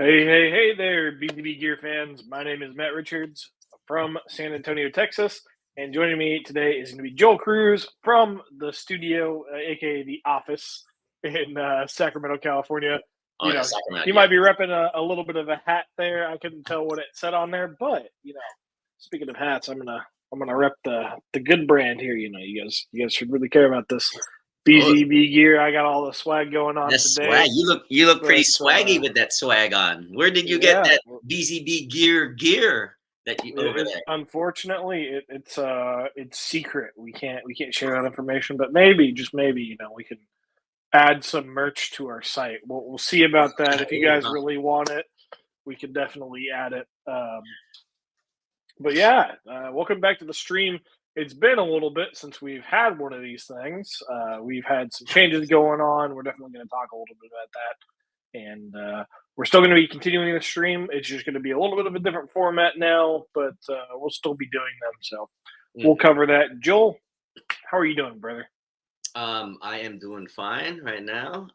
Hey there, BZBGEAR fans. My name is Matt Richards from San Antonio, Texas, and joining me today is going to be Joel Cruz from the studio, aka the office in Sacramento, California. Oh, yeah, Sacramento, He yeah. might be repping a little bit of a hat there. I couldn't tell what it said on there, but speaking of hats, I'm gonna rep the good brand here. You guys should really care about this. Oh, BZB gear. I got all the swag going on that's today, swag. You look pretty but swaggy with that swag on. Where did you get yeah. that BZB gear that you over there? Unfortunately, it's secret. We can't share that information, but maybe, just maybe, we can add some merch to our site. We'll see about that. If you Oh, guys really want it, we can definitely add it. But yeah, welcome back to the stream. It's been a little bit since we've had one of these things. We've had some changes going on. We're definitely going to talk a little bit about that, and we're still going to be continuing the stream. It's just going to be a little bit of a different format now, but we'll still be doing them. So we'll cover that. Joel, how are you doing, brother? I am doing fine right now.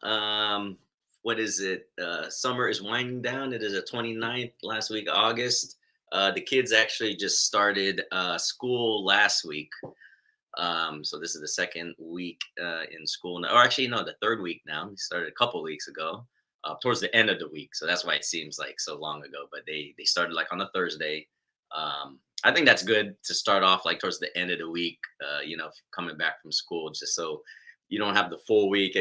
What is it? Summer is winding down. It is the 29th, last week, August. The kids actually just started school last week. So this is the second week in school now, or actually, no, the third week now. We started a couple weeks ago, towards the end of the week. So that's why it seems like so long ago. But they started like on a Thursday. I think that's good to start off like towards the end of the week. Coming back from school, just so you don't have the full week.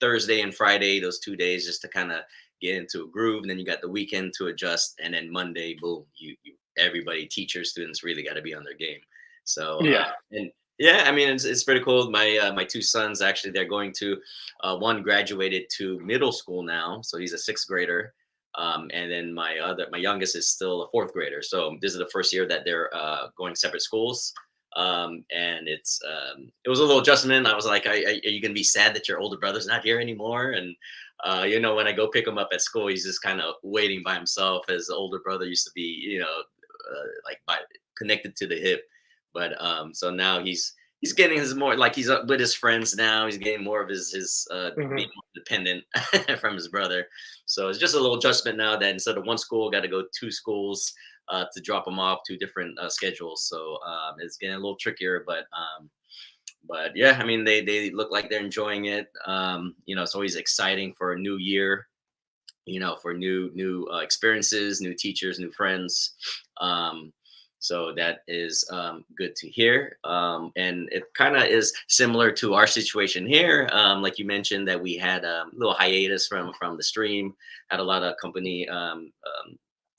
Thursday and Friday, those 2 days, just to kind of get into a groove. And then you got the weekend to adjust, and then Monday, boom, you everybody, teachers, students, really got to be on their game. So Yeah. and yeah, I mean it's pretty cool. My two sons, actually, they're going to one graduated to middle school now, so he's a sixth grader. And then my youngest is still a fourth grader. So this is the first year that they're going separate schools. And it was a little adjustment. I was like, are you gonna be sad that your older brother's not here anymore? And when I go pick him up at school, he's just kind of waiting by himself, as the older brother used to be, like connected to the hip. But so now he's getting his more, like, he's up with his friends now. He's getting more of his Mhm. being more independent from his brother. So it's just a little adjustment now that instead of one school, got to go two schools to drop them off, two different schedules. So it's getting a little trickier, but yeah, I mean they look like they're enjoying it. It's always exciting for a new year. For new experiences, new teachers, new friends. So that is good to hear. And it kind of is similar to our situation here. Like you mentioned, that we had a little hiatus from the stream, had a lot of company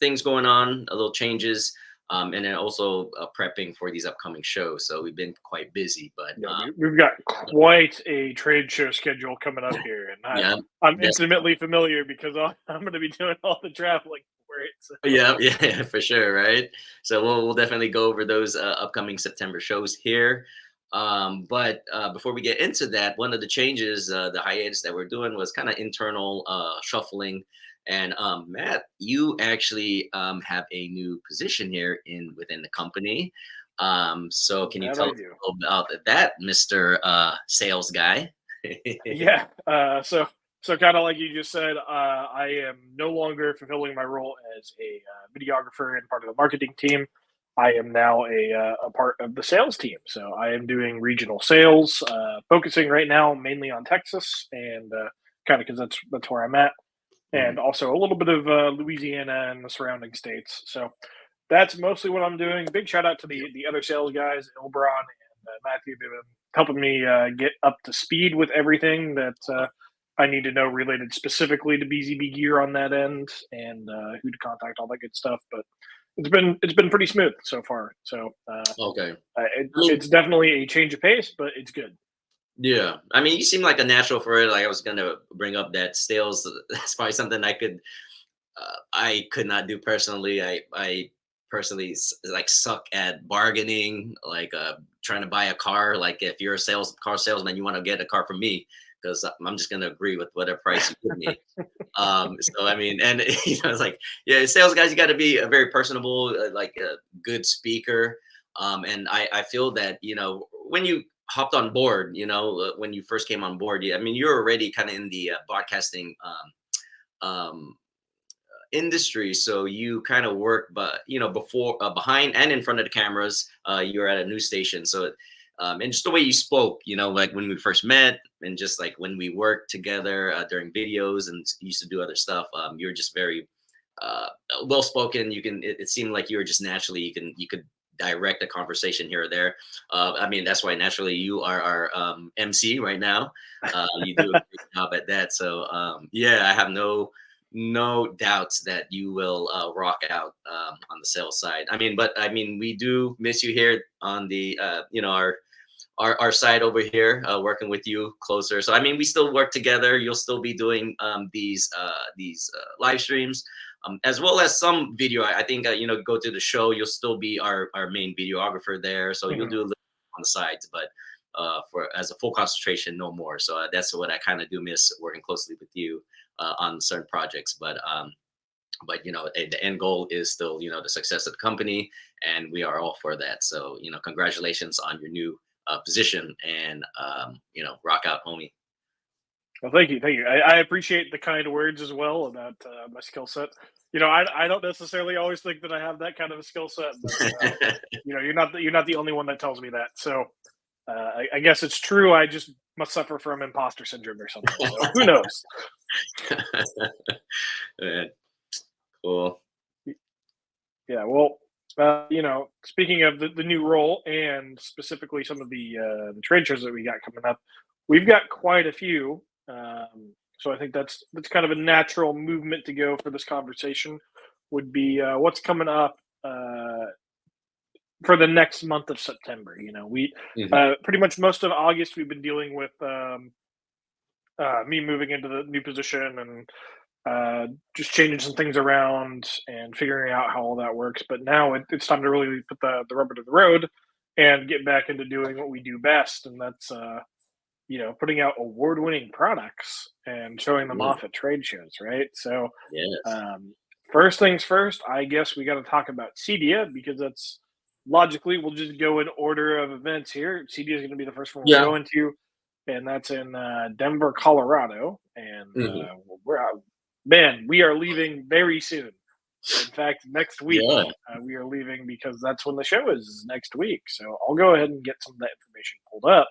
things going on, a little changes, and then also prepping for these upcoming shows. So we've been quite busy, but Yeah, we've got quite a trade show schedule coming up here, and yeah, I'm yes, intimately familiar because I'm going to be doing all the traveling for it. So. yeah, yeah, for sure, right? So we'll definitely go over those upcoming September shows here. But before we get into that, one of the changes, the hiatus that we're doing, was kind of internal shuffling. And Matt, you actually have a new position here within the company. So can you That tell I us do. a little about that, Mister Sales Guy? Yeah. So kind of like you just said, I am no longer fulfilling my role as a videographer and part of the marketing team. I am now a part of the sales team. So I am doing regional sales, focusing right now mainly on Texas, and kind of because that's where I'm at, Mhm. and also a little bit of Louisiana and the surrounding states. So that's mostly what I'm doing. Big shout out to the other sales guys, Ilbron and Matthew. They've been helping me get up to speed with everything that I need to know related specifically to BZB gear on that end, and who to contact, all that good stuff. But it's been pretty smooth so far. So Okay. I mean, it's definitely a change of pace, but it's good. yeah, I mean, you seem like a natural for it. Like, I was gonna bring up that sales. That's probably something I could not do personally. I personally like suck at bargaining, like trying to buy a car. Like, if you're a car salesman, you want to get a car from me, because I'm just gonna agree with whatever price you give me. So I mean, and it's like, yeah, sales guys, you got to be a very personable, like a good speaker. And I feel that, when you hopped on board, when you first came on board, yeah, I mean, you're already kind of in the broadcasting industry, so you kind of work, but before, behind and in front of the cameras. You're at a news station, so and just the way you spoke, like when we first met, and just like when we worked together during videos and used to do other stuff, you're just very uh, well spoken. It seemed like you were just naturally, you could direct a conversation here or there. I mean, that's why naturally you are our MC right now. You do a great job at that. So yeah, I have no doubts that you will rock out on the sales side. But we do miss you here on the our side over here, working with you closer. So we still work together. You'll still be doing these live streams, as well as some video. I think go to the show. You'll still be our main videographer there. So you'll do a little on the sides, but for as a full concentration, no more. So that's what I kind of do miss, working closely with you on certain projects. But the end goal is still the success of the company, and we are all for that. So congratulations on your new position, and rock out, homie. Well, thank you, thank you. I appreciate the kind words as well about my skill set. I don't necessarily always think that I have that kind of a skill set, but you're not the only one that tells me that. So I guess it's true. I just must suffer from imposter syndrome or something. So who knows? Man, cool. Yeah. Well, speaking of the new role, and specifically some of the trade shows that we got coming up, we've got quite a few. So I think that's kind of a natural movement to go for this conversation. Would be what's coming up for the next month of September. We pretty much most of August we've been dealing with me moving into the new position and just changing some things around and figuring out how all that works. But now it's time to really put the rubber to the road and get back into doing what we do best, and that's putting out award-winning products and showing them off at trade shows, right? So, Yes. first things first, I guess we got to talk about CEDIA, because that's logically we'll just go in order of events here. CEDIA is going to be the first one we'll go into, and that's in Denver, Colorado, and we are leaving very soon. In fact, next week we are leaving, because that's when the show is next week. So I'll go ahead and get some of that information pulled up.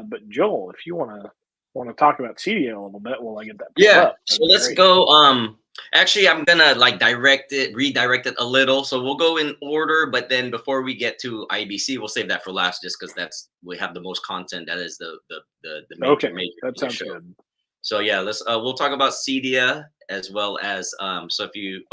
But Joel, if you want to talk about CEDIA a little bit while I get that pulled up. So let's go. Actually, I'm gonna redirect it a little. So we'll go in order, but then before we get to IBC, we'll save that for last, just because we have the most content. That is the major that sounds show. good. So yeah, we'll talk about CEDIA, as well as so if you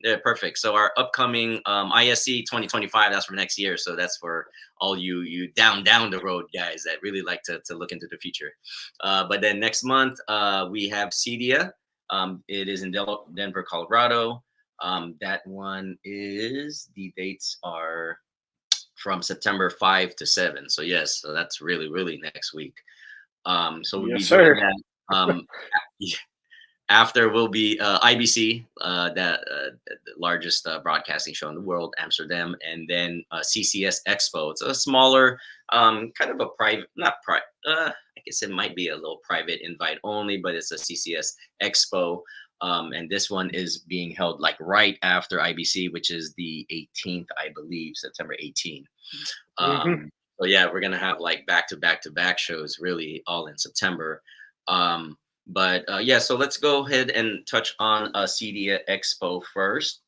yeah, perfect. So our upcoming ISC 2025, that's for next year. So that's for all you down the road guys that really like to look into the future. But then next month we have CEDIA. It is in Denver, Colorado. That one is, the dates are from September 5 to 7. So yes, so that's really next week. So we'll be doing that. After will be IBC, the largest broadcasting show in the world, Amsterdam, and then CCS Expo. It's a smaller, kind of a private, not private. I guess it might be a little private, invite only, but it's a CCS Expo, and this one is being held right after IBC, which is the 18th, I believe, September 18th. So yeah, we're gonna have back to back shows, really all in September. But yeah, so let's go ahead and touch on CEDIA Expo first.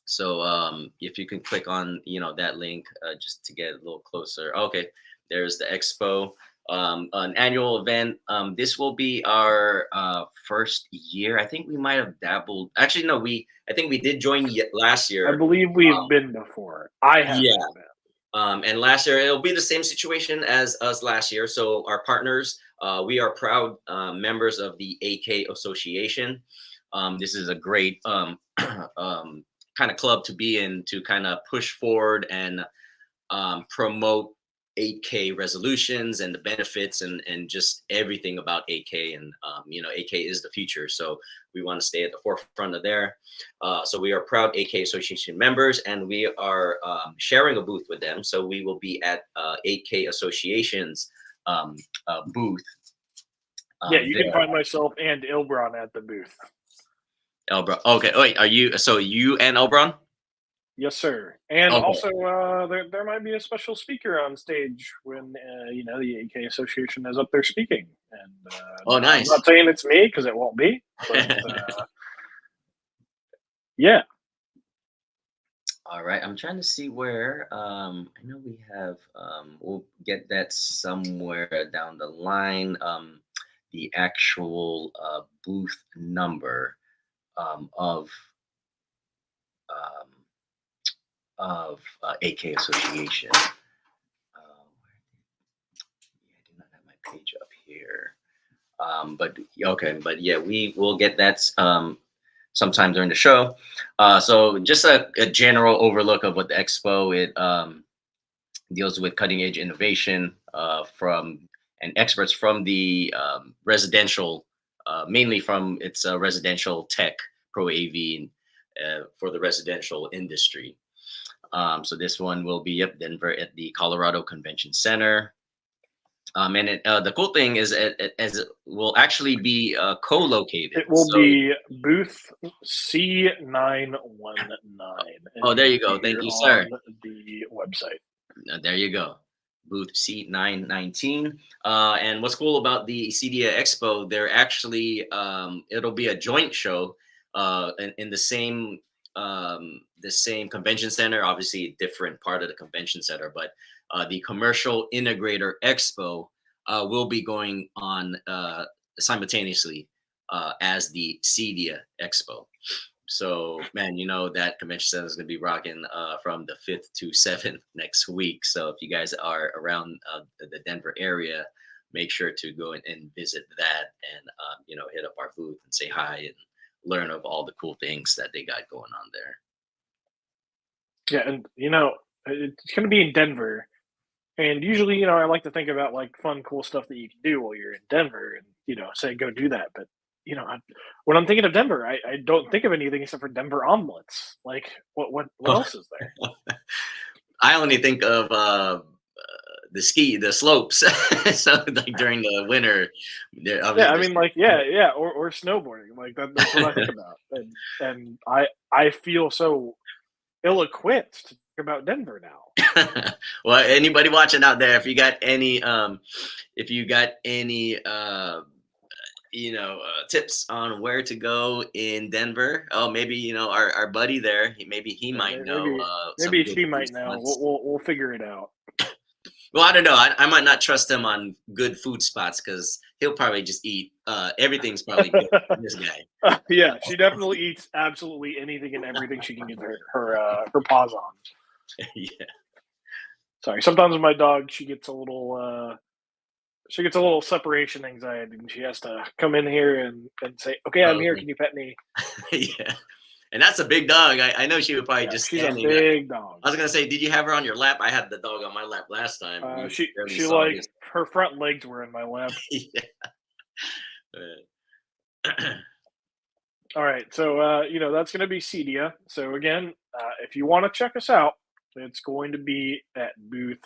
So if you can click on that link just to get a little closer. Okay, there's the Expo, an annual event. This will be our first year. I think we might have dabbled. Actually, no, I think we did join last year. I believe we've been before. I have. Yeah. And last year it'll be the same situation as us last year. So our partners, we are proud members of the AK Association. This is a great kind of club to be in, to kind of push forward and promote 8K resolutions and the benefits and just everything about 8K. And 8K is the future, so we want to stay at the forefront of there. So we are proud AK Association members, and we are sharing a booth with them. So we will be at 8K Association's booth. Yeah, you can find myself and Ilbron at the booth. Elbron. Okay. Wait, are you? So you and Elbron? Yes, sir. And Okay. also, there might be a special speaker on stage when the AK Association is up there speaking. And Oh, I'm nice. not saying it's me because it won't be, but yeah. All right. I'm trying to see where. I know we have. We'll get that somewhere down the line. The actual booth number of um, AK Association. Yeah, I do not have my page up here. But okay, but yeah, we will get that sometime during the show. So just a general overlook of what the expo it deals with cutting edge innovation from and experts from the residential, mainly from its residential tech, pro AV, for the residential industry. So this one will be up Denver at the Colorado Convention Center. The cool thing is, as it will actually be co-located. It will So, be booth C919 oh, as you there you can go. see Thank here you, sir. on the website. There you go. Booth C919. And what's cool about the CDA Expo, they're actually it'll be a joint show in the same convention center. Obviously, different part of the convention center, but the Commercial Integrator Expo will be going on simultaneously as the CDA Expo. So, man, you know that convention center is going to be rocking from the 5th to 7th next week. So, if you guys are around the Denver area, make sure to go and visit that and, hit up our booth and say hi and learn of all the cool things that they got going on there. Yeah, and it's going to be in Denver. And usually, I like to think about like fun, cool stuff that you can do while you're in Denver, and say go do that. But when I'm thinking of Denver, I don't think of anything except for Denver omelets. Like, what else is there? I only think of the slopes. So, like during the winter, Yeah, obviously I there's mean, like, yeah, or snowboarding. Like that's what I think about, and I feel so ill-equipped to talk about Denver now. well, anybody watching out there, if you got any tips on where to go in Denver. Oh, maybe our buddy there. Maybe he Yeah, might know some maybe good she food might know. spots. We'll figure it out. Well, I don't know. I might not trust him on good food spots because he'll probably just eat everything's probably good. This guy. Yeah, she definitely eats absolutely anything and everything she can get her paws on. Yeah. Sorry, sometimes with my dog, she gets a little separation anxiety, and she has to come in here and say, "Okay, I'm here. Okay. Can you pet me?" Yeah. And that's a big dog. I know she would probably Yeah, just she's a standing. big dog. I was gonna say, did you have her on your lap? I had the dog on my lap last time. You She barely she saw like his. her front legs were in my lap. Yeah. All right, so that's going to be Cedia. So again, if you want to check us out, it's going to be at booth.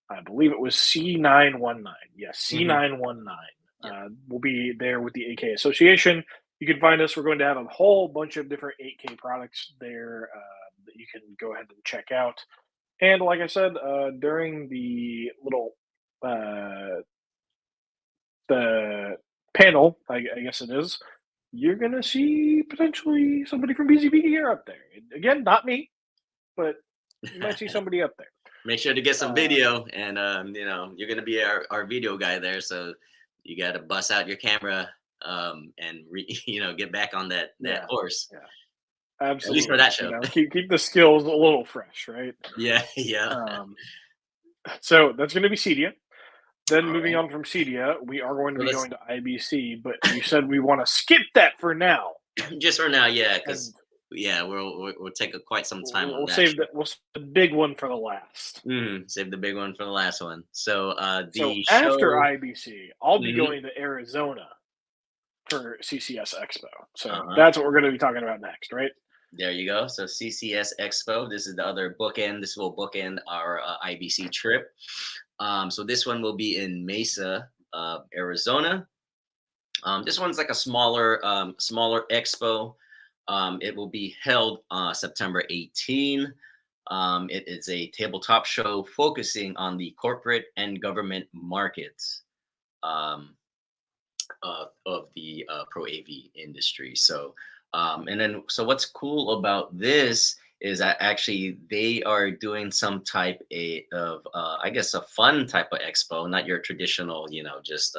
I believe it was C919. Yes, Mhm. C919. Yeah. We'll be there with the AK Association. You can find us. We're going to have a whole bunch of different 8K products there that you can go ahead and check out. And like I said, during the little the panel, I guess it is, you're gonna see potentially somebody from BZBGEAR up there. Again, not me, but you might see somebody up there. Make sure to get some Uh, video, and you're gonna be our video guy there, so you got to bust out your camera and get back on that yeah, horse. yeah, At least for absolutely. that show. Keep the skills a little fresh, right? Yeah, yeah. Um, so that's going to be Cedia. Then All moving right. on from Cedia, we are going to So be let's going to IBC, but we said we want to skip that for now, just for now, yeah, because and yeah, we'll take quite some time on we'll that save show. the big one for the last. Save the big one for the last one. So So the after show. IBC, I'll be Mhm. going to Arizona for CCS Expo. So Uh-huh. that's what we're going to be talking about next, right? There you go. So CCS Expo. This is the other bookend. This will bookend our IBC trip. So this one will be in Mesa, Arizona. This one's like a smaller expo. It will be held September 18. It is a tabletop show focusing on the corporate and government markets um, of the pro AV industry. So, so what's cool about this is that actually they are doing some type of, I guess, a fun type of expo, not your traditional, just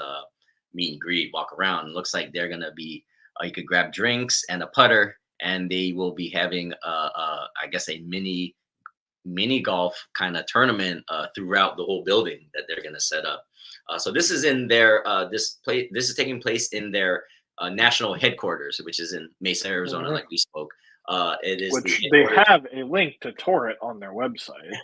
meet and greet, walk around. It looks like they're gonna be, you could grab drinks and a putter, and they will be having, I guess, a mini golf kind of tournament throughout the whole building that they're going to set up. So this is in their This is taking place in their national headquarters, which is in Mesa, Arizona, like we spoke. It is which they have a link to tour it on their website.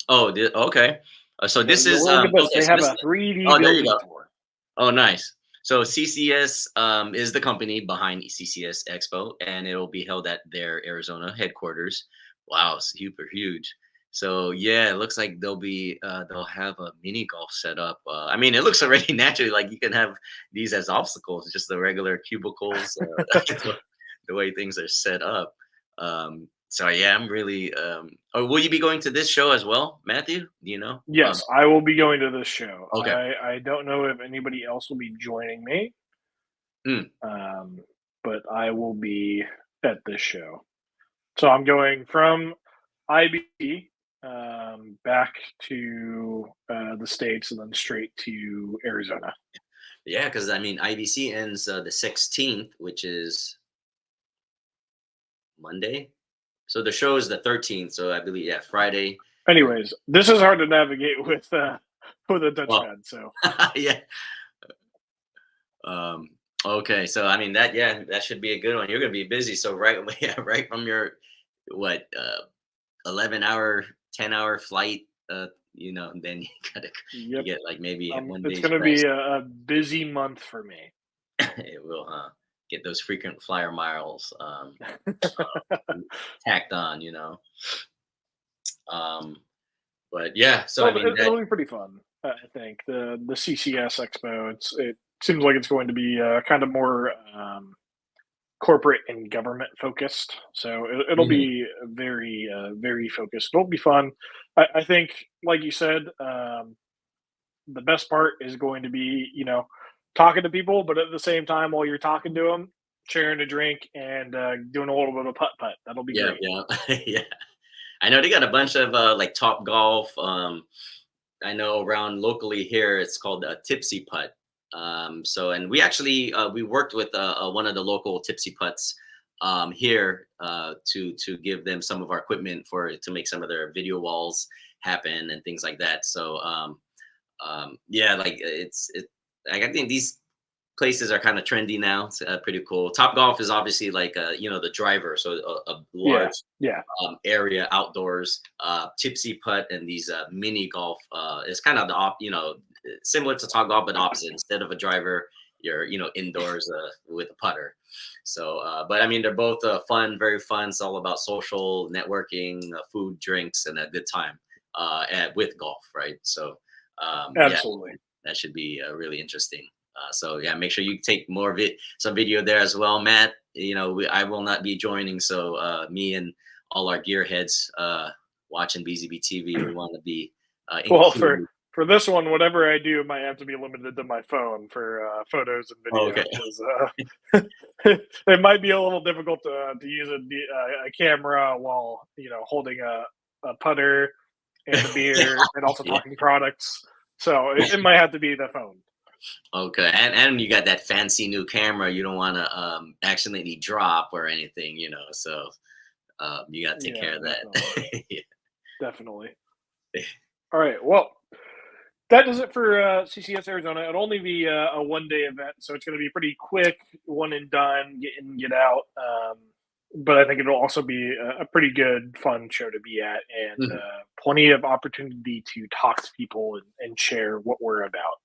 Oh, okay. So this is look at this. okay, They so have this a 3D oh, there you building go. tour. Oh, nice. So CCS is the company behind CCS Expo, and it will be held at their Arizona headquarters. Wow, super huge. So yeah, it looks like they'll have a mini golf set up. I mean, it looks already naturally like you can have these as obstacles, just the regular cubicles, the way things are set up. So yeah, I'm really. Oh, will you be going to this show as well, Matthew? Do you know? Yes, I will be going to this show. Okay. I don't know if anybody else will be joining me, Mm. but I will be at this show. So I'm going from IB back to the States and then straight to Arizona. Yeah, because I mean, IBC ends the 16th, which is Monday. So the show is the 13th. So I believe, yeah, Friday. Anyways, this is hard to navigate with a Well, touchpad. So yeah. Okay, so I mean that should be a good one. You're gonna be busy. So right from your what 11-hour, 10-hour flight, then you yep, get like maybe one it's day's going to be rest. a busy month for me. It will, get those frequent flyer miles tacked on. Um, but yeah, so I Well, mean that. it'll be pretty fun. I think the CCS Expo. It seems like it's going to be kind of more corporate and government focused. So it'll Mhm. be very focused. It'll be fun. I think, like you said, the best part is going to be talking to people, but at the same time, while you're talking to them, sharing a drink and doing a little bit of putt putt. That'll be Yeah, great. yeah, yeah. I know they got a bunch of like Top Golf. I know around locally here, it's called a Tipsy Putt. And we actually we worked with one of the local Tipsy Putts here to give them some of our equipment to make some of their video walls happen and things like that. So yeah, like like, I think these places are kind of trendy now. It's pretty cool. Top Golf is obviously like the driver, so a Yeah, large yeah, area outdoors. Tipsy putt and these mini golf is kind of similar to Top Golf, but opposite. Instead of a driver, you're indoors with a putter. So, but I mean, they're both fun, very fun. It's all about social networking, food, drinks, and a good time with golf, right? So, yeah, absolutely. that should be really interesting. So yeah, make sure you take some video there as well, Matt. I will not be joining, so me and all our gearheads watching BZB TV, we want to be Well, included. for this one, whatever I do might have to be limited to my phone for photos and Oh, video okay. because it might be a little difficult to use a camera while holding a putter and a Yeah, beer and also yeah. talking products. So it might have to be the phone. Okay, and you got that fancy new camera. You don't want to accidentally drop or anything, So you got to take Yeah, care of definitely, that. definitely. All right, well, that does it for CCS Arizona. It'll only be a 1 day event, so it's going to be pretty quick, one and done, get in, get out. But I think it'll also be a pretty good, fun show to be at, and Mhm. plenty of opportunity to talk to people and share what we're about.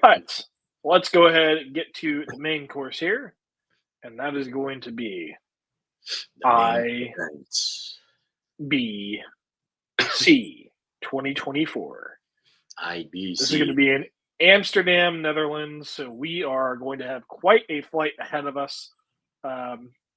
But let's go ahead and get to the main course here, and that is going to be The main IBC 2024. This is going to IBC. be in Amsterdam, Netherlands. So we are going to have quite a flight ahead of us.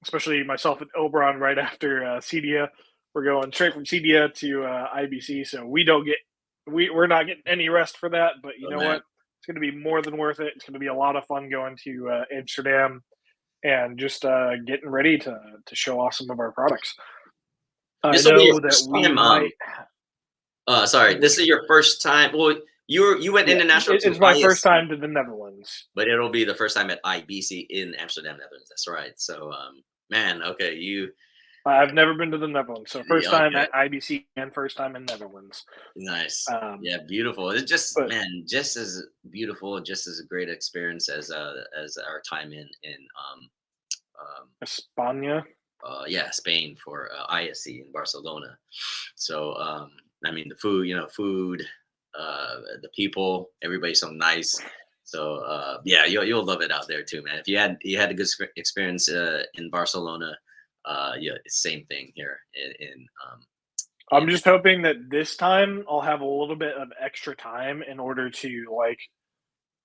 especially myself and Oberon right after Cedia. We're going straight from Cedia to IBC, so we're not getting any rest for that. But you Oh know man. what? It's going to be more than worth it. It's going to be a lot of fun going to Amsterdam and just getting ready to show off some of our products. I This will be your know that first we time. might. Sorry, this is your first time. Well, you went Yeah, international to it's my first ISC, time to the Netherlands. but it'll be the first time at IBC in Amsterdam, Netherlands. That's right. So, man, okay, I've never been to the Netherlands, so first yeah, time okay, at IBC and first time in Netherlands. nice. Um, Yeah, beautiful. It's just, but man, just as beautiful, just as a great experience as our time in um España. yeah, Spain for ISC in Barcelona. So I mean the food, food, the people, everybody's so nice. So yeah, you'll love it out there too, man. If you had a good experience in Barcelona, yeah, same thing here I'm in just hoping that this time I'll have a little bit of extra time in order to like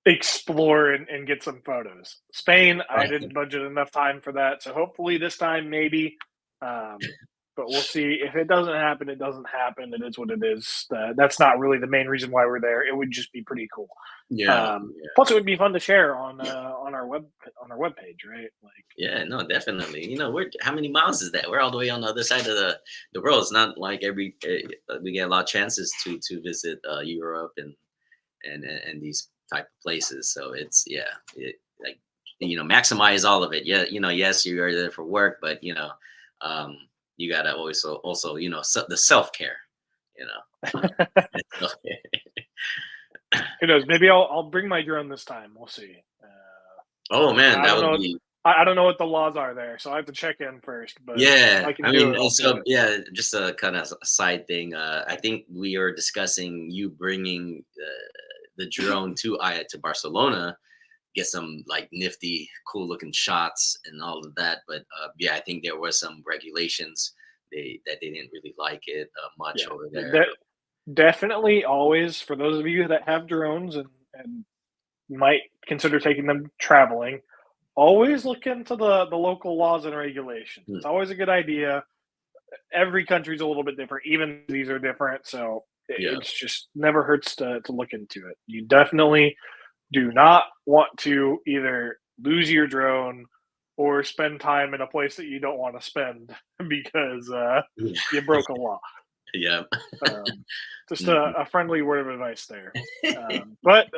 explore and get some photos. Spain, I didn't budget enough time for that, so hopefully this time maybe. But we'll see. If it doesn't happen, it doesn't happen. It is what it is. That's not really the main reason why we're there. It would just be pretty cool. yeah. Plus, it would be fun to share on our web page, right? Like, Yeah, no, definitely. We're how many miles is that? We're all the way on the other side of the world. It's not like we get a lot of chances to visit Europe and these type of places. So it's yeah, like maximize all of it. Yeah, yes, you are there for work, but um, you gotta always also the self care. You know, who knows? Maybe I'll bring my drone this time. We'll see. oh man, I that don't would know. be I don't know what the laws are there, so I have to check in first. But if yeah. I can I do mean, it, I'll do so it. yeah, just a kind of a side thing. I think we are discussing you bringing the drone to Barcelona, get some like nifty, cool looking shots and all of that. But yeah, I think there was some regulations that they didn't really like it much Yeah, over there. that definitely always for those of you that have drones and might consider taking them traveling. Always look into the local laws and regulations. Hmm, It's always a good idea. Every country's a little bit different. Even these are different, so yeah, it's just never hurts to look into it. You definitely do not want to either lose your drone or spend time in a place that you don't want to spend because yeah, you broke a law. yeah. Um, just Mhm. a friendly word of advice there. But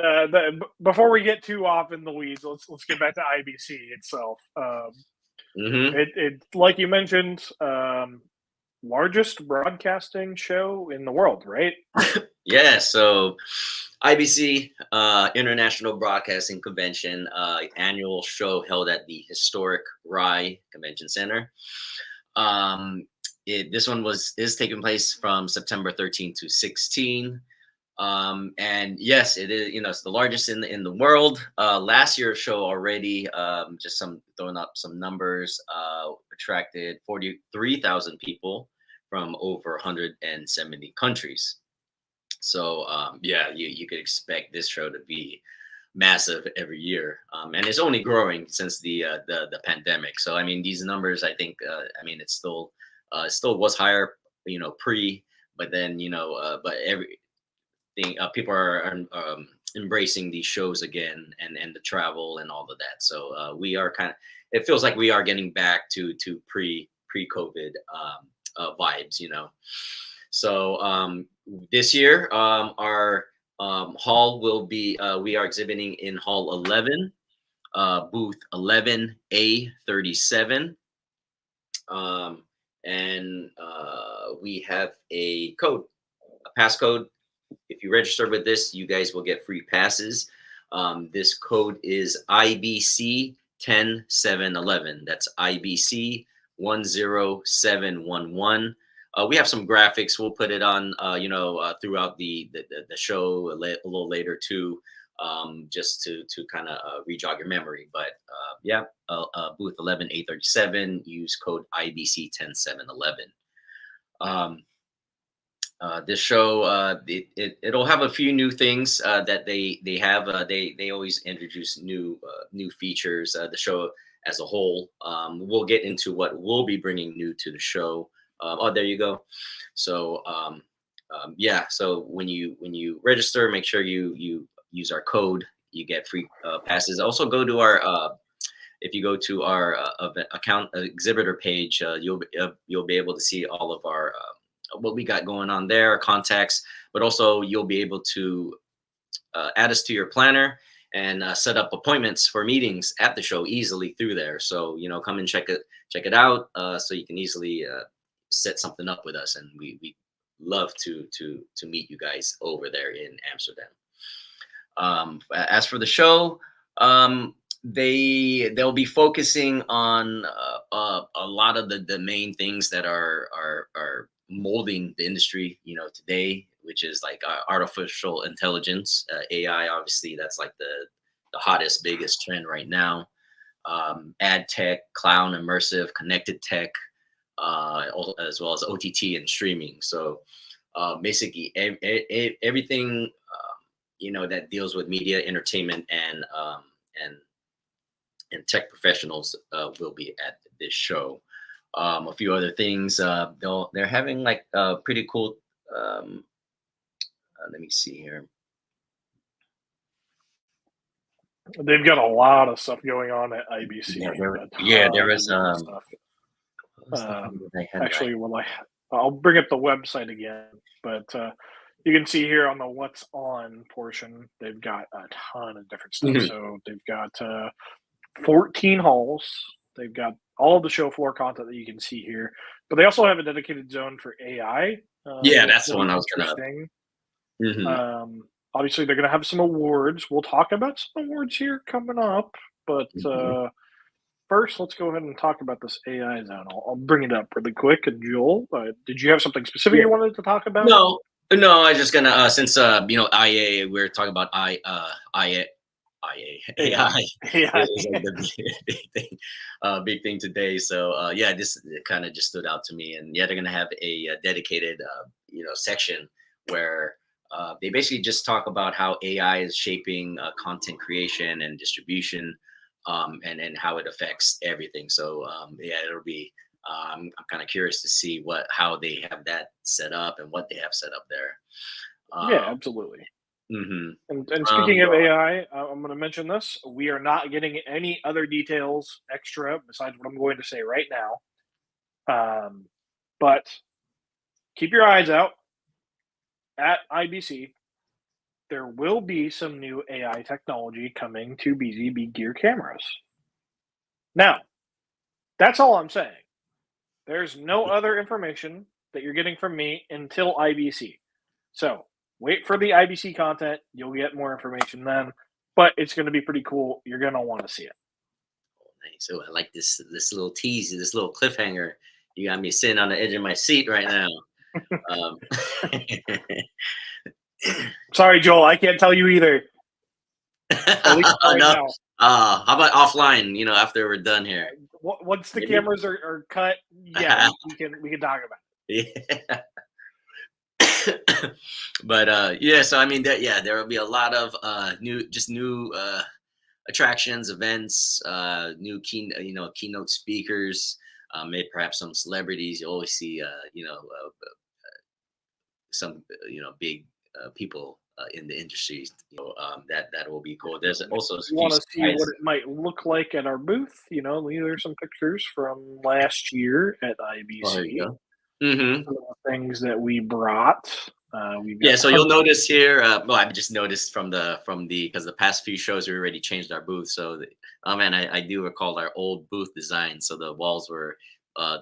before we get too off in the weeds, let's get back to IBC itself. Mhm. It like you mentioned, largest broadcasting show in the world, right? Yeah, so IBC International Broadcasting Convention annual show held at the historic Rye Convention Center. Um, this one is taking place from September 13 to 16. And yes, it is. It's the largest in the world. Last year's show already, just some throwing up some numbers, attracted 43,000 people from over 170 countries. So yeah, you could expect this show to be massive every year, and it's only growing since the pandemic. So I mean, these numbers, I think, I mean, it still was higher, pre, but then but everything people are embracing these shows again and the travel and all of that. So we are kind of, it feels like we are getting back to pre-COVID vibes. So this year, our hall will be, we are exhibiting in Hall 11, booth 11A37. Um, and we have a code, a passcode. If you register with this, you guys will get free passes. This code is IBC 10711. That's IBC 10711. We have some graphics. We'll put it on, throughout the show a little later too, just to kind of re-jog your memory. But yeah, booth 11837. Use code IBC 10711. This show, it'll have a few new things that they have. They always introduce new features. The show as a whole. We'll get into what we'll be bringing new to the show. Oh, there you go. So yeah, so when you register, make sure you use our code. You get free passes. Also, go to our if you go to our account exhibitor page, you'll be able to see all of our what we got going on there, our contacts, but also you'll be able to add us to your planner and set up appointments for meetings at the show easily through there. So come and check it out, so you can easily set something up with us, and we love to meet you guys over there in Amsterdam. As for the show, they'll be focusing on a lot of the main things that are molding the industry today, which is like artificial intelligence, AI. Obviously that's like the hottest, biggest trend right now. Ad tech, cloud, immersive, connected tech, as well as OTT and streaming. So basically everything that deals with media, entertainment, and tech professionals will be at this show. A few other things, they're having like pretty cool. Let me see here. They've got a lot of stuff going on at IBC. There was stuff. Actually, I'll bring up the website again, but you can see here on the what's on portion, they've got a ton of different stuff. Mm-hmm. So they've got 14 halls. They've got all of the show floor content that you can see here, but they also have a dedicated zone for AI. That's the one I was gonna. Mm-hmm. Obviously, they're going to have some awards. We'll talk about some awards here coming up, but first, let's go ahead and talk about this AI zone. I'll bring it up really quick. And Joel, did you have something specific you wanted to talk about? No, I was just gonna since IA, we're talking about AI. AI is like the big thing today. So this kind of just stood out to me, and they're gonna have a dedicated section where they basically just talk about how AI is shaping content creation and distribution, and how it affects everything. So it'll be. I'm kind of curious to see how they have that set up and what they have set up there. Yeah, absolutely. Mm-hmm. And speaking of AI, I'm going to mention this. We are not getting any other details extra besides what I'm going to say right now. But keep your eyes out at IBC. There will be some new AI technology coming to BZBGEAR cameras. Now, that's all I'm saying. There's no other information that you're getting from me until IBC. So wait for the IBC content. You'll get more information then, but it's going to be pretty cool. You're going to want to see it. Nice. So I like this little tease, this little cliffhanger. You got me sitting on the edge of my seat right now. Sorry, Joel, I can't tell you either. At least right now. How about offline? After we're done here. Once the cameras are cut, yeah, we can talk about it. Yeah. But so I mean there will be a lot of new attractions, events, new keynote speakers, maybe perhaps some celebrities. You always see some big people in the industry. That will be cool. There's also you want to see what it might look like at our booth. There's some pictures from last year at IBC. Mm-hmm. Some of the things that we brought. So you'll notice here. I've just noticed from because the past few shows we already changed our booth. So I do recall our old booth design. So the walls were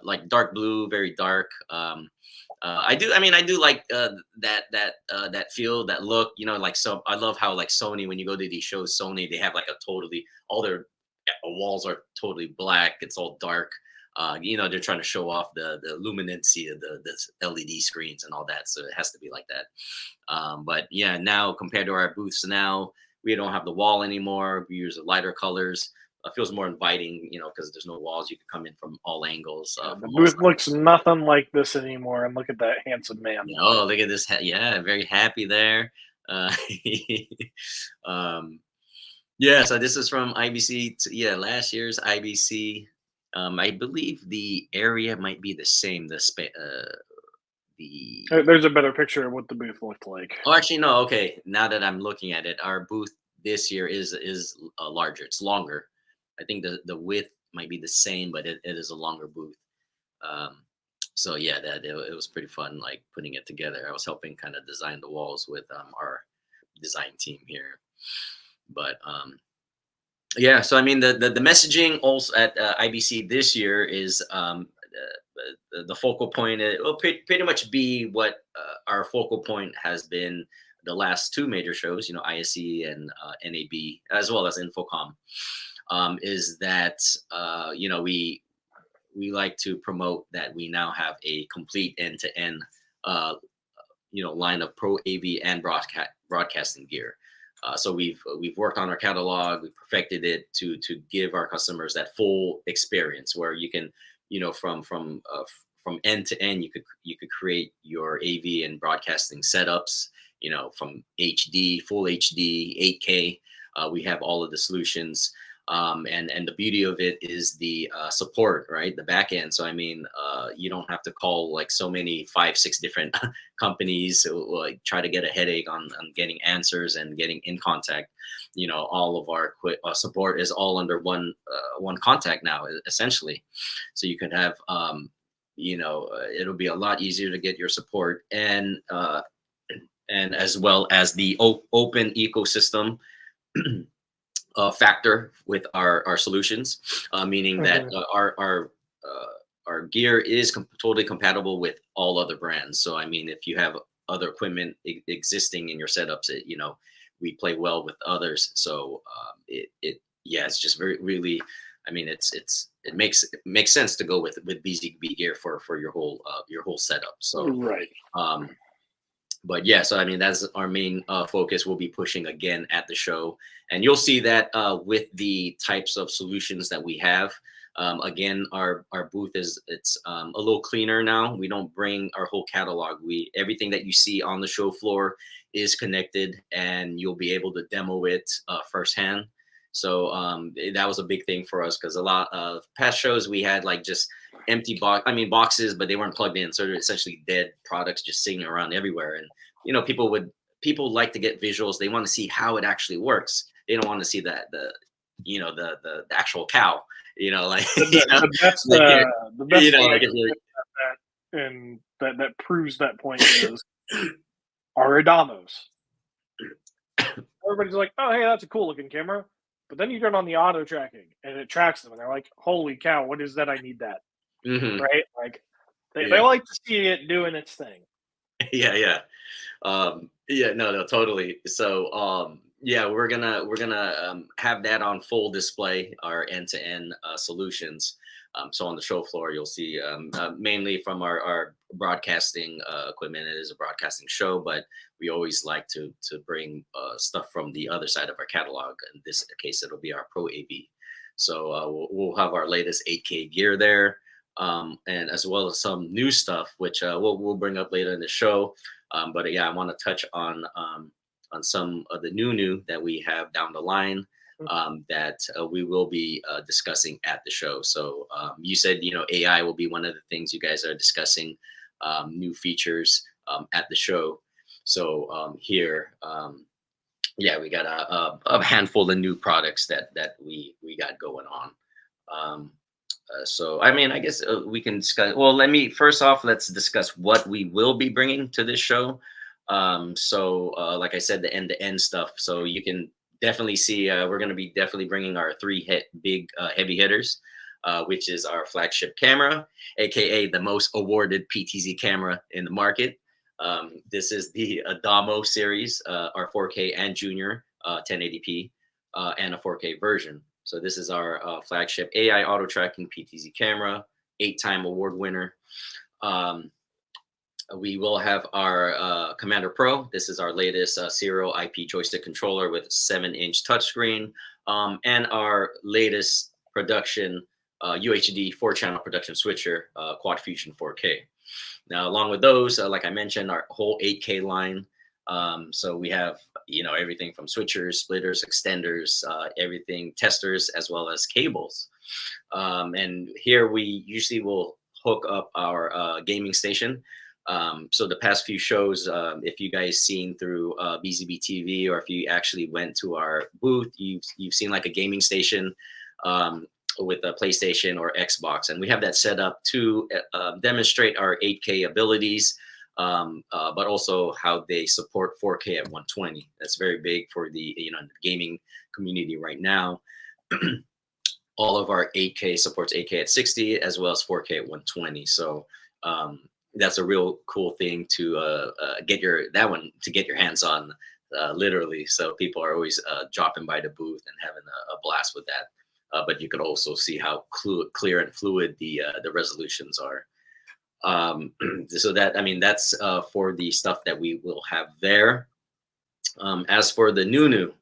like dark blue, very dark. I do like that feel, that look. So I love how like Sony, when you go to these shows, Sony, they have like all their walls are totally black. It's all dark. They're trying to show off the luminancy of the LED screens and all that, so it has to be like that. But yeah, now compared to our booths now, we don't have the wall anymore. We use lighter colors. It feels more inviting, because there's no walls. You can come in from all angles. The booth looks nothing like this anymore. And look at that handsome man. Oh, look at this! Very happy there. Yeah, so this is from IBC. Yeah, last year's IBC. I believe the area might be the same. The There's a better picture of what the booth looked like. Oh, actually, no. Okay, now that I'm looking at it, our booth this year is larger. It's longer. I think the width might be the same, but it is a longer booth. Um, so yeah, it was pretty fun, like putting it together. I was helping kind of design the walls with our design team here, but yeah. So I mean, the messaging also at IBC this year is the focal point. It will pretty much be what our focal point has been the last two major shows. You know, ISE and NAB, as well as Infocom. Is that you know, we like to promote that we now have a complete end-to-end you know, line of pro AV and broadcasting gear. So we've worked on our catalog, we perfected it to give our customers that full experience where you can, you know, from end to end, you could create your AV and broadcasting setups, you know, from HD, full HD, 8K. We have all of the solutions. And the beauty of it is the support, right? The back end. So I mean, you don't have to call like so many 5, 6 different companies who, like, try to get a headache on getting answers and getting in contact. You know, all of our support is all under one contact now, essentially. So you can have, you know, it'll be a lot easier to get your support, and as well as the open ecosystem factor with our solutions, meaning that our gear is totally compatible with all other brands. So I mean, if you have other equipment existing in your setups, you know, we play well with others. So yeah, it's just really, I mean, it makes sense to go with BZB gear for your whole setup. So Right. But yeah, so I mean, that's our main focus. We'll be pushing again at the show, and you'll see that with the types of solutions that we have. Again, our booth it's a little cleaner now. We don't bring our whole catalog. Everything that you see on the show floor is connected, and you'll be able to demo it firsthand. So that was a big thing for us, because a lot of past shows we had like just empty boxes, but they weren't plugged in, so they're essentially dead products just sitting around everywhere. And you know, people like to get visuals. They want to see how it actually works. They don't want to see the actual cow. You know, like The best you know, thing like and that proves that point is our Adamos. Everybody's like, "Oh, hey, that's a cool looking camera," but then you turn on the auto tracking and it tracks them, and they're like, "Holy cow, what is that? I need that." Right? Like they like to see it doing its thing. yeah. Yeah, no, totally. So yeah, we're gonna have that on full display, our end-to-end solutions. So on the show floor, you'll see mainly from our broadcasting equipment. It is a broadcasting show, but we always like to bring stuff from the other side of our catalog. In this case, it'll be our Pro AV. So we'll have our latest 8K gear there, and as well as some new stuff, which we'll bring up later in the show. But yeah, I want to touch on some of the new that we have down the line, that we will be discussing at the show. So you said, you know, AI will be one of the things you guys are discussing, new features at the show. So here, yeah, we got a handful of new products that we got going on. So I mean, I guess we can discuss. Well, first off, let's discuss what we will be bringing to this show. So like I said, the end-to-end stuff. So you can definitely see we're going to be definitely bringing our big heavy hitters, which is our flagship camera, aka the most awarded PTZ camera in the market. This is the Adamo series, our 4K and Junior 1080p, and a 4K version. So this is our flagship AI auto tracking PTZ camera, 8-time award winner. We will have our Commander Pro. This is our latest serial IP joystick controller with 7-inch touchscreen, and our latest production UHD 4-channel production switcher, Quad Fusion 4K. Now, along with those, like I mentioned, our whole 8K line. So we have you know, everything from switchers, splitters, extenders, everything, testers, as well as cables. And here we usually will hook up our gaming station. So the past few shows, if you guys seen through BZB TV, or if you actually went to our booth, you've seen like a gaming station with a PlayStation or Xbox, and we have that set up to demonstrate our 8K abilities, but also how they support 4K at 120. That's very big for the gaming community right now. All of our 8K supports 8K at 60 as well as 4K at 120. So that's a real cool thing to get your hands on, literally. So people are always dropping by the booth and having a blast with that. But you could also see how clear and fluid the resolutions are. So that, I mean, that's for the stuff that we will have there. As for the new,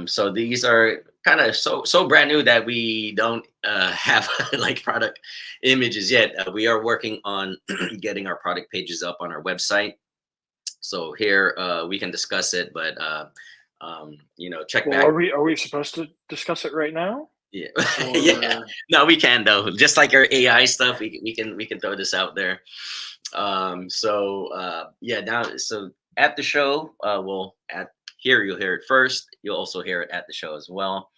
so these are kind of so brand new that we don't have like product images yet. We are working on getting our product pages up on our website. So here we can discuss it, but check back. Are we supposed to discuss it right now? Yeah. Yeah. No, we can though. Just like our AI stuff, we can throw this out there. Yeah. Now, so at the show, here you'll hear it first. You'll also hear it at the show as well.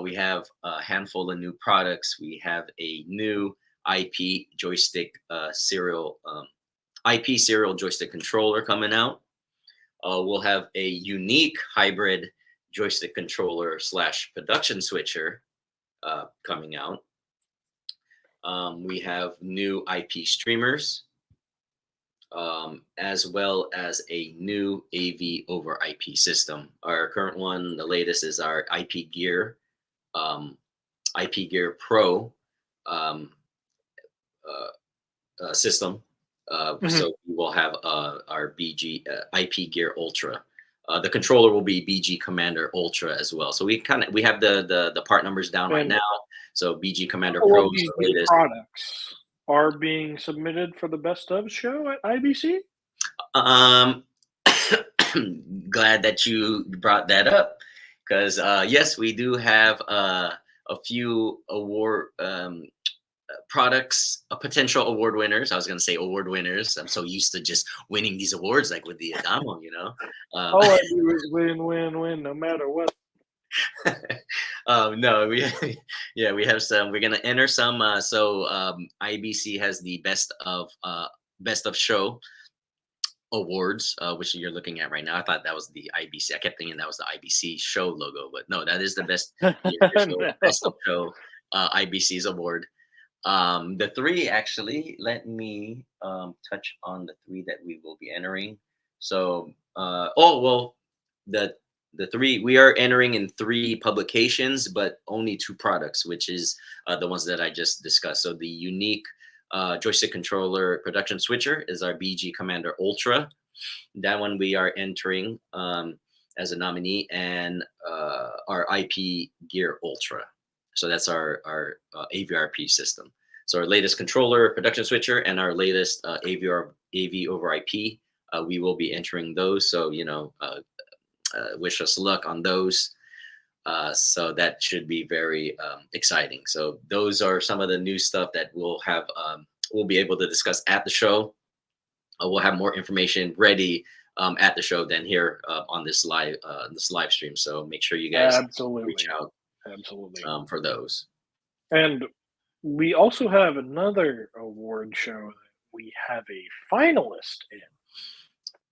We have a handful of new products. We have a new IP joystick serial joystick controller coming out. We'll have a unique hybrid joystick controller / production switcher coming out. We have new IP streamers, as well as a new AV over IP system. Our current one, the latest, is our IP Gear Pro system. So we will have our IP Gear Ultra. The controller will be BG Commander Ultra as well. So we have the part numbers down right now. So BG Commander Pro is the latest. Products are being submitted for the Best of show at IBC. Glad that you brought that up, because yes, we do have a few award products, potential award winners. I was going to say award winners. I'm so used to just winning these awards, like with the Adamo, All I do is win, no matter what. No, we have some. We're going to enter some. IBC has the best of show awards, which you're looking at right now. I thought that was the IBC. I kept thinking that was the IBC show logo, but no, that is the best best of show IBC's award. The three, actually, let me touch on the three that we will be entering. So the three, we are entering in 3 publications, but only 2 products, which is the ones that I just discussed. So the unique joystick controller production switcher is our BG Commander Ultra. That one we are entering as a nominee, and our IP Gear Ultra. So that's our AVRP system. So our latest controller production switcher and our latest AV over IP, we will be entering those. So wish us luck on those. So that should be very exciting. So those are some of the new stuff that we'll have. We'll be able to discuss at the show. We'll have more information ready at the show than here on this live stream. So make sure you guys reach out. Absolutely. For those. And we also have another award show that we have a finalist in.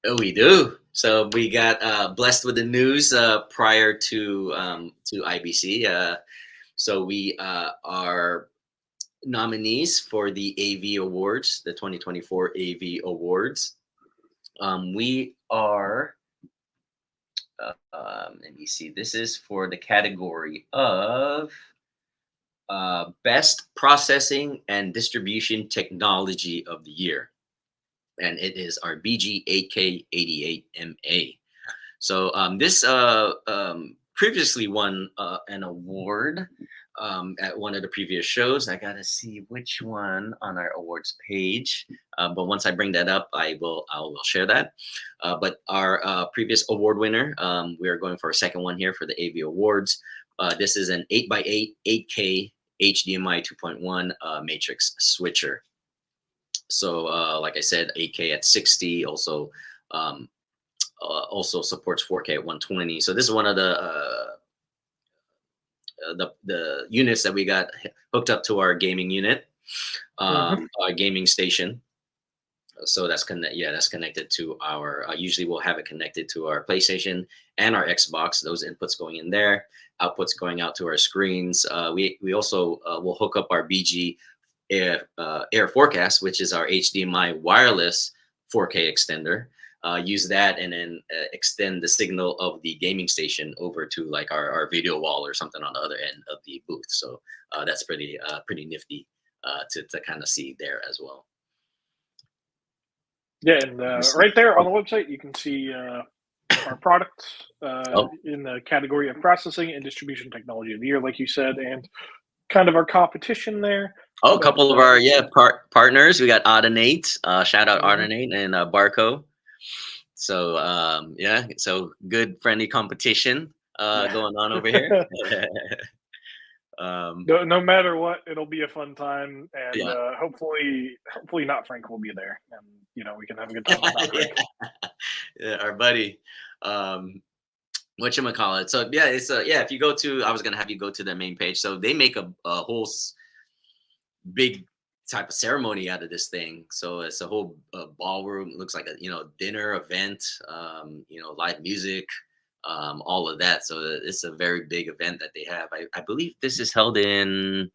Oh, we do. So we got blessed with the news prior to IBC. So we are nominees for the AV Awards, the 2024 AV Awards. We are, let me see, this is for the category of Best Processing and Distribution Technology of the Year. And it is our BG8K88MA. So this previously won an award at one of the previous shows. I gotta see which one on our awards page. But once I bring that up, I will share that. But our previous award winner, we are going for a second one here for the AV Awards. This is an 8x8 8K HDMI 2.1 matrix switcher. So like I said, 8K at 60, also also supports 4K at 120. So this is one of the units that we got hooked up to our gaming unit, our gaming station. So that's that's connected to our. Usually we'll have it connected to our PlayStation and our Xbox. Those inputs going in there, outputs going out to our screens. We also will hook up our BG Air Forecast, which is our HDMI wireless 4K extender. Use that and then extend the signal of the gaming station over to like our video wall or something on the other end of the booth. So that's pretty nifty to kind of see there as well. Yeah, and right there on the website, you can see our products in the category of processing and distribution technology of the year, like you said, and kind of our competition there. Oh, a couple of our partners. We got Audinate. Shout out Audinate and Barco. So yeah, so good friendly competition going on over here. No matter what, it'll be a fun time, and hopefully not Frank will be there, and we can have a good time with not Frank. Yeah, our buddy. Whatchamacallit. So yeah, it's if you go to, I was gonna have you go to their main page. So they make a whole big type of ceremony out of this thing. So it's a whole ballroom. It looks like a dinner event. Live music, all of that. So it's a very big event that they have. I believe this is held in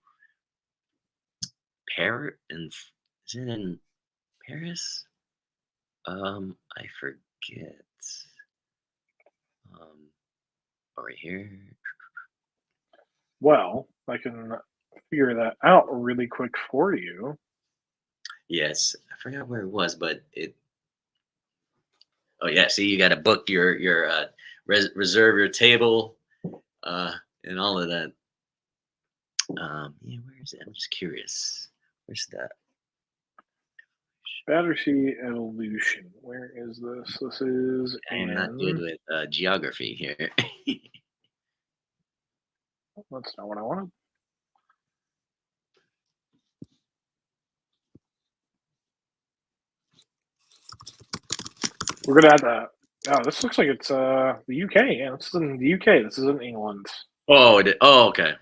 Paris. Is it in Paris? I forget. Right here. Well, I can figure that out really quick for you. Yes, I forgot where it was, but it. Oh yeah, see, you got to book your reserve your table, and all of that. Yeah, where is it? I'm just curious. Where's that? Battersea Evolution. Where is this? This is. I'm not good with geography here. That's not what I wanted. We're gonna have to. Oh, this looks like it's the UK. Yeah, this is in the UK. This isn't England. Oh, okay.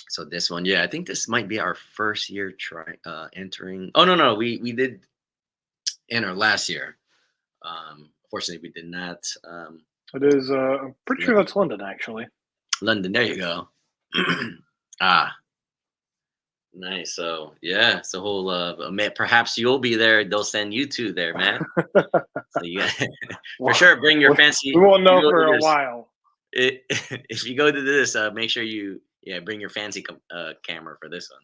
So this one, yeah, I think this might be our first year entering. Oh no, we did enter last year. Unfortunately, we did not. It is. I'm pretty sure that's London, actually. London. There you go. Nice. So yeah, it's a whole. Perhaps you'll be there. They'll send you two there, man. So yeah, for sure. Bring your fancy. We won't know for a while. If you go to this, make sure you bring your fancy camera for this one.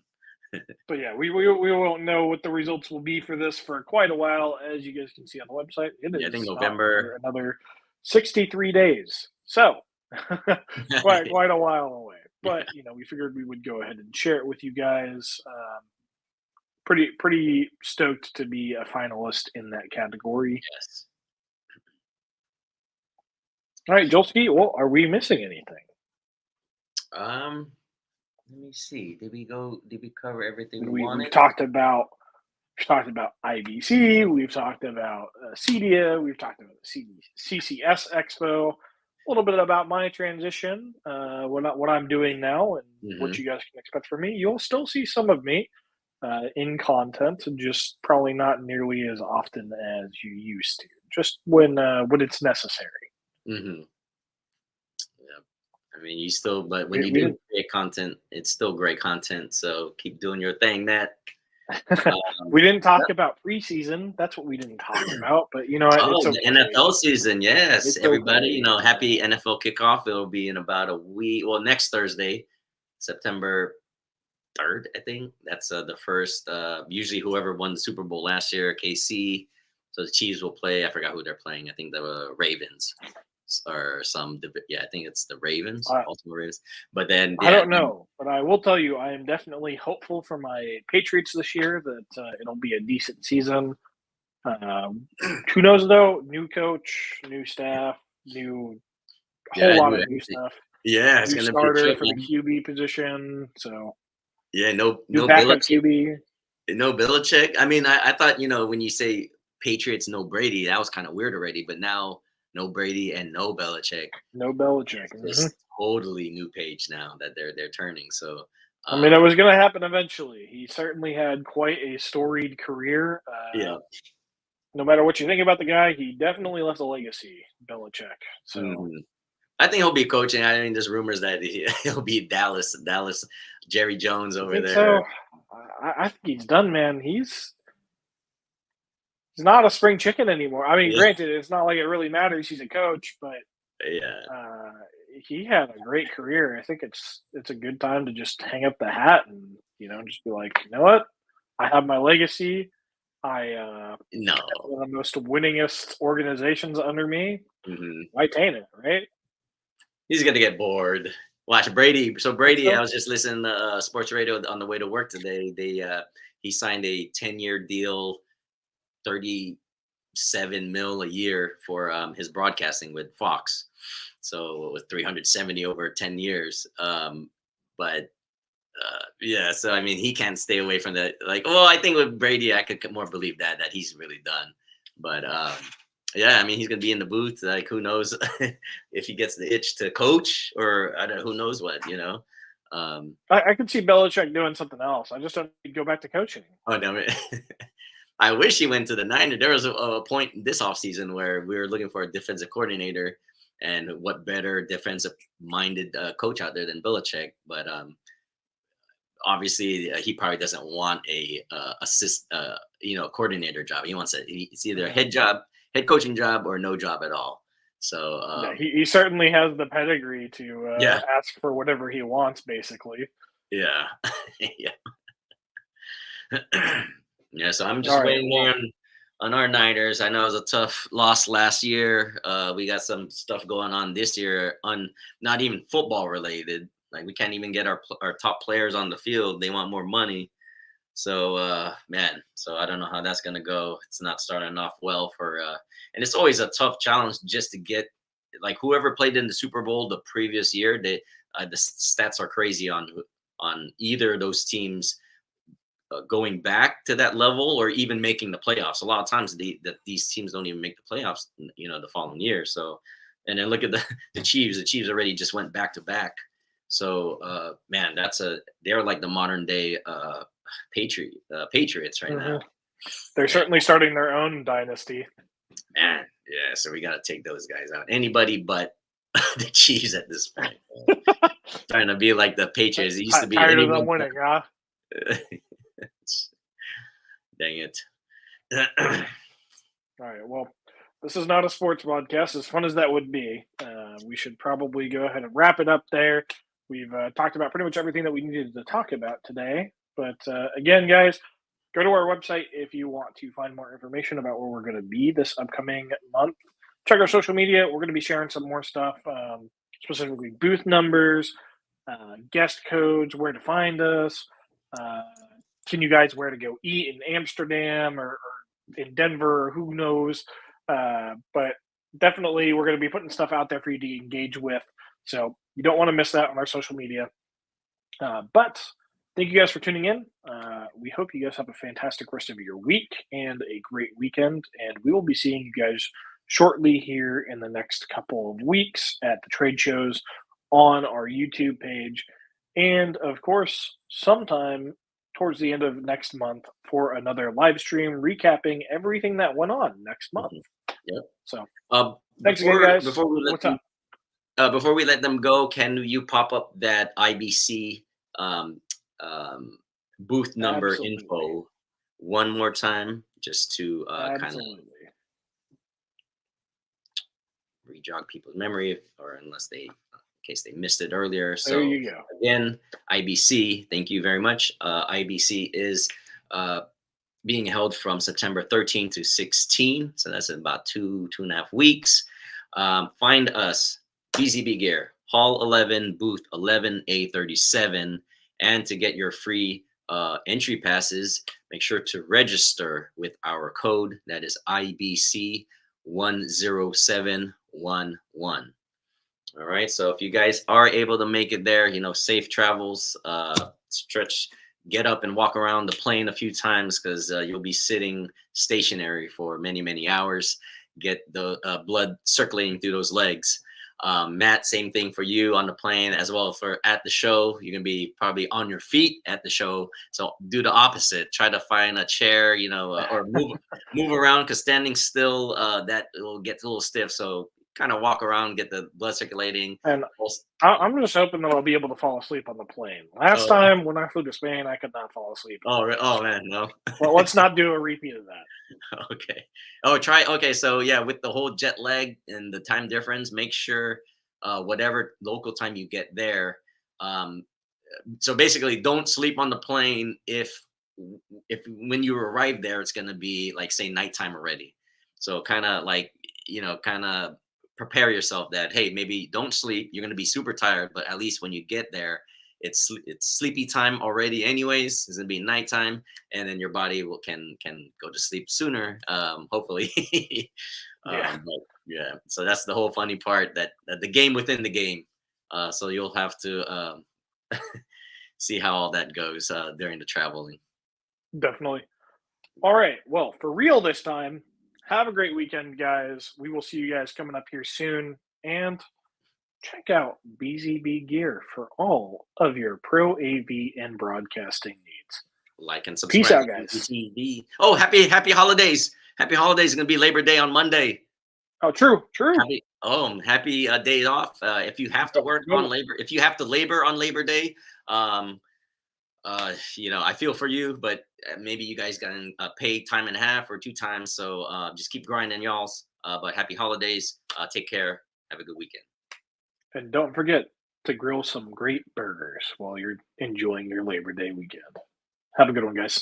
But yeah, we won't know what the results will be for this for quite a while, as you guys can see on the website. It is I think November. Another 63 days, so quite a while away. But we figured we would go ahead and share it with you guys. Pretty stoked to be a finalist in that category. Yes. All right, Jolski. Well, are we missing anything? Let me see. Did we cover everything we wanted? We've talked about IBC. We've talked about CEDIA. We've talked about the CCS Expo. A little bit about my transition, what I'm doing now, and what you guys can expect from me. You'll still see some of me in content, just probably not nearly as often as you used to. Just when it's necessary. Mm-hmm. I mean, but when you do create content, it's still great content. So keep doing your thing, Matt. We didn't talk about preseason. That's what we didn't talk about. But it's okay. The NFL season, yes. It's everybody, okay. Happy NFL kickoff. It'll be in about a week. Well, next Thursday, September 3rd, I think. That's the first. Usually, whoever won the Super Bowl last year, KC. So the Chiefs will play. I forgot who they're playing. I think the Ravens. or some. Yeah, I think it's the Ravens, I, Baltimore Ravens. But then, I yeah, don't know, but I will tell you, I am definitely hopeful for my Patriots this year that it'll be a decent season. Who knows though? New coach, new staff, new whole yeah, lot of new stuff. yeah, it's New gonna be starter for the tricky. QB position, so Yeah, no, new no backup Belichick. QB. No Belichick. I mean, I thought, when you say Patriots, no Brady, that was kind of weird already. But now, no Brady and no Belichick. No Belichick. It's just totally new page now that they're turning. So, I mean, it was going to happen eventually. He certainly had quite a storied career. yeah. No matter what you think about the guy, he definitely left a legacy, Belichick. So Mhm. I think he'll be coaching. I mean, there's rumors that he'll be Dallas, Jerry Jones I over think there. so. I think he's done, man. He's not a spring chicken anymore. I mean, Yeah, granted, it's not like it really matters. He's a coach, but yeah. uh, he had a great career. I think it's a good time to just hang up the hat and just be like, you know what, I have my legacy. I got No. one of the most winningest organizations under me. Hmm. Why taint it, right? He's gonna get bored. Watch Brady. So Think Brady, I so? was just listening to sports radio on the way to work today. He signed a 10-year deal, 37 mil a year for his broadcasting with Fox. So with 370 over 10 years. But yeah, so I mean, he can't stay away from that. Like, well, I think with Brady, I could more believe that he's really done. But yeah, I mean, he's gonna be in the booth. Like, who knows if he gets the itch to coach, or I don't. Who knows what, you know? Um, I could see Belichick doing something else. I just don't think he'd go back to coaching. oh damn it! I wish he went to the Niners. There was a point this offseason where we were looking for a defensive coordinator, and what better defensive-minded coach out there than Belichick? But obviously, he probably doesn't want a coordinator job. He wants it's either a Mhm. head coaching job, or no job at all. So Yeah, he certainly has the pedigree to yeah, ask for whatever he wants, basically. yeah, yeah, yeah. So I'm All just right. waiting Well, here on our Niners. I know it was a tough loss last year. We got some stuff going on this year, on not even football related. Like, we can't even get our top players on the field. They want more money. So man, so I don't know how that's gonna go. It's not starting off well for and it's always a tough challenge just to get, like, whoever played in the Super Bowl the previous year. The stats are crazy on either of those teams going back to that level, or even making the playoffs. A lot of times these teams don't even make the playoffs, the following year. So, and then look at the Chiefs. The Chiefs already just went back to back. So man, they're like the modern day Patriots right now. mhm. They're Man, certainly starting their own dynasty. man, yeah. So we got to take those guys out. Anybody but the Chiefs at this point. Trying to be like the Patriots. It used to be Tired of them anyone. winning, huh? Dang it. All right. Well, this is not a sports podcast. As fun as that would be, we should probably go ahead and wrap it up there. We've talked about pretty much everything that we needed to talk about today. But again, guys, go to our website if you want to find more information about where we're going to be this upcoming month. Check our social media. We're going to be sharing some more stuff, specifically booth numbers, guest codes, where to find us. Uh, can you guys where to go eat in Amsterdam or in Denver? Or who knows? But definitely, we're going to be putting stuff out there for you to engage with. So you don't want to miss that on our social media. But thank you guys for tuning in. We hope you guys have a fantastic rest of your week and a great weekend. And we will be seeing you guys shortly here in the next couple of weeks at the trade shows on our YouTube page. And of course, sometime towards the end of next month for another live stream recapping everything that went on next month. Mhm. Yep. So Uh, thanks again, before guys. before we let What's them up? before we let them go, can you pop up that IBC um, um, booth number Absolutely. info one more time, just to kind of Absolutely. re-jog people's memory, or unless in case they missed it earlier. There So you go. again, IBC, thank you very much. IBC is being held from September 13 to 16. So that's in about 2.5 weeks. Find us, BZB Gear, Hall 11, Booth 11A37. And to get your free entry passes, make sure to register with our code. That is IBC 10711. All right. So if you guys are able to make it there, safe travels, get up and walk around the plane a few times, because you'll be sitting stationary for many, many hours. Get the blood circulating through those legs. Matt, same thing for you on the plane as well. For at the show, you're gonna be probably on your feet at the show. So do the opposite. Try to find a chair, or move around, because standing still, that will get a little stiff. So kind of walk around, get the blood circulating. And I'm just hoping that I'll be able to fall asleep on the plane. Last time when I flew to Spain, I could not fall asleep. Oh man, no. Well, let's not do a repeat of that. Okay. Okay. So yeah, with the whole jet lag and the time difference, make sure whatever local time you get there. So basically, don't sleep on the plane if when you arrive there, it's gonna be like, say, nighttime already. So kind of like, kind of prepare yourself that, hey, maybe don't sleep. You're gonna be super tired, but at least when you get there, it's sleepy time already. Anyways, it's gonna be nighttime, and then your body can go to sleep sooner. Hopefully. Yeah. But yeah. So that's the whole funny part, that the game within the game. So you'll have to see how all that goes during the traveling. Definitely. All right. Well, for real this time, have a great weekend, guys. We will see you guys coming up here soon. And check out BZB Gear for all of your pro AV and broadcasting needs. Like and subscribe. Peace out, guys. TV. Oh, happy holidays. Happy holidays is going to be Labor Day on Monday. Oh, true. Happy day off. If you have to work on labor, if you have to labor on Labor Day, I feel for you, but maybe you guys got paid time and a half or 2 times. So just keep grinding, y'all. But happy holidays. Take care. Have a good weekend. And don't forget to grill some great burgers while you're enjoying your Labor Day weekend. Have a good one, guys.